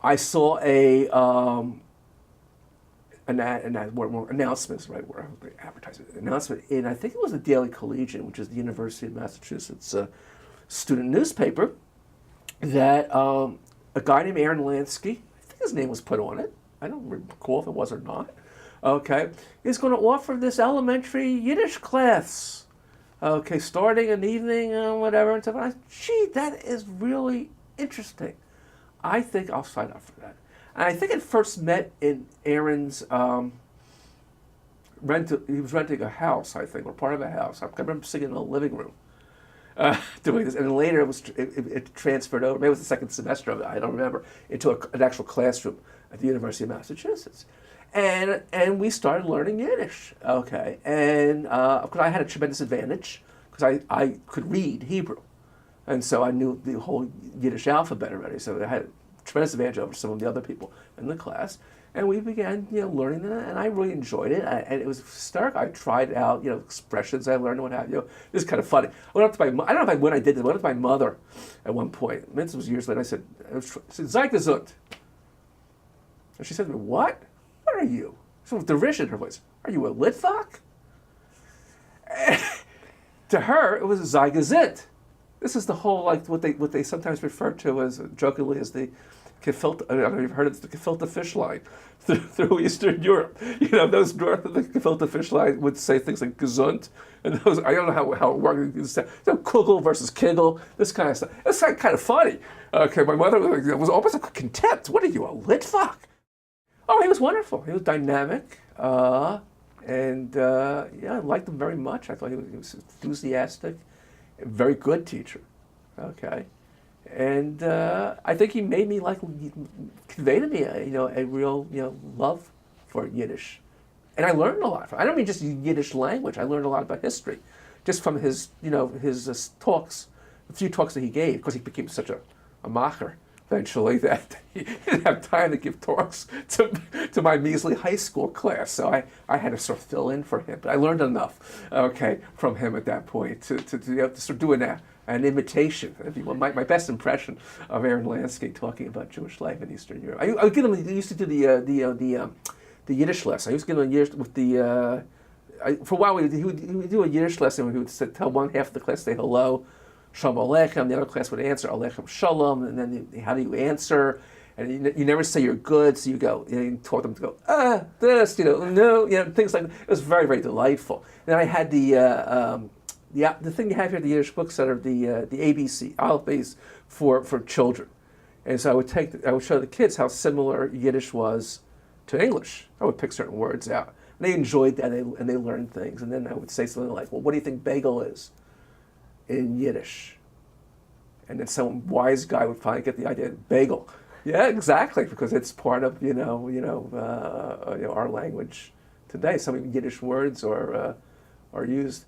I saw more announcements, right? Where they advertised an announcement in, I think it was the Daily Collegian, which is the University of Massachusetts student newspaper, that a guy named Aaron Lansky, I think his name was put on it. I don't recall if it was or not. Okay, is going to offer this elementary Yiddish class. Okay, starting an evening, whatever, and stuff. Gee, that is really interesting. I think I'll sign up for that. And I think it first met in Aaron's he was renting a house, I think, or part of a house. I remember sitting in the living room doing this. And then later it transferred over, maybe it was the second semester of it, I don't remember, into an actual classroom at the University of Massachusetts. And we started learning Yiddish, okay. And because I had a tremendous advantage, because I could read Hebrew. And so I knew the whole Yiddish alphabet already, so I had a tremendous advantage over some of the other people in the class. And we began, learning that, and I really enjoyed it. And it was stark. I tried out, expressions I learned and what have you. It was kind of funny. I went up to I don't know when I did this. I went up to my mother at one point. This was years later. I said, "Sei gesund." And she said to me, "What? What are you?" So with derision in her voice, "Are you a Litvak?" To her, it was Sei gesund. This is the whole, like, what they sometimes refer to as, jokingly, as the gefilte, I don't know if you've heard of it, the gefilte fish line through Eastern Europe. Those north of the gefilte fish line would say things like gesund, and those, I don't know how it works, kugel versus kigel, this kind of stuff. It's kind of funny. Okay, my mother was almost like contempt. What are you, a Litvak? Oh, he was wonderful. He was dynamic, and I liked him very much. I thought he was enthusiastic, a very good teacher. Okay. And I think he made me convey to me a real love for Yiddish, and I learned a lot from. I don't mean just Yiddish language. I learned a lot about history, just from his his talks, a few talks that he gave, because he became such a macher eventually that he didn't have time to give talks to my measly high school class. So I had to sort of fill in for him, but I learned enough, okay, from him at that point to start doing an imitation, if you will. My best impression of Aaron Lansky talking about Jewish life in Eastern Europe. I would give him. He used to do the Yiddish lesson. I used to give him a Yiddish with the. For a while, he would do a Yiddish lesson where he would tell one half of the class, say hello, Shalom Aleichem. The other class would answer Aleichem Shalom, and then how do you answer? And you never say you're good, so you go. You taught them to go this, no, things like that. It was very, very delightful. And then I had the thing you have here at the Yiddish Book Center, the ABC, alphabets for children. And so I would show the kids how similar Yiddish was to English. I would pick certain words out. And they enjoyed that, and they learned things. And then I would say something like, well, what do you think bagel is in Yiddish? And then some wise guy would finally get the idea, bagel. Yeah, exactly, because it's part of our language today. Some Yiddish words are used.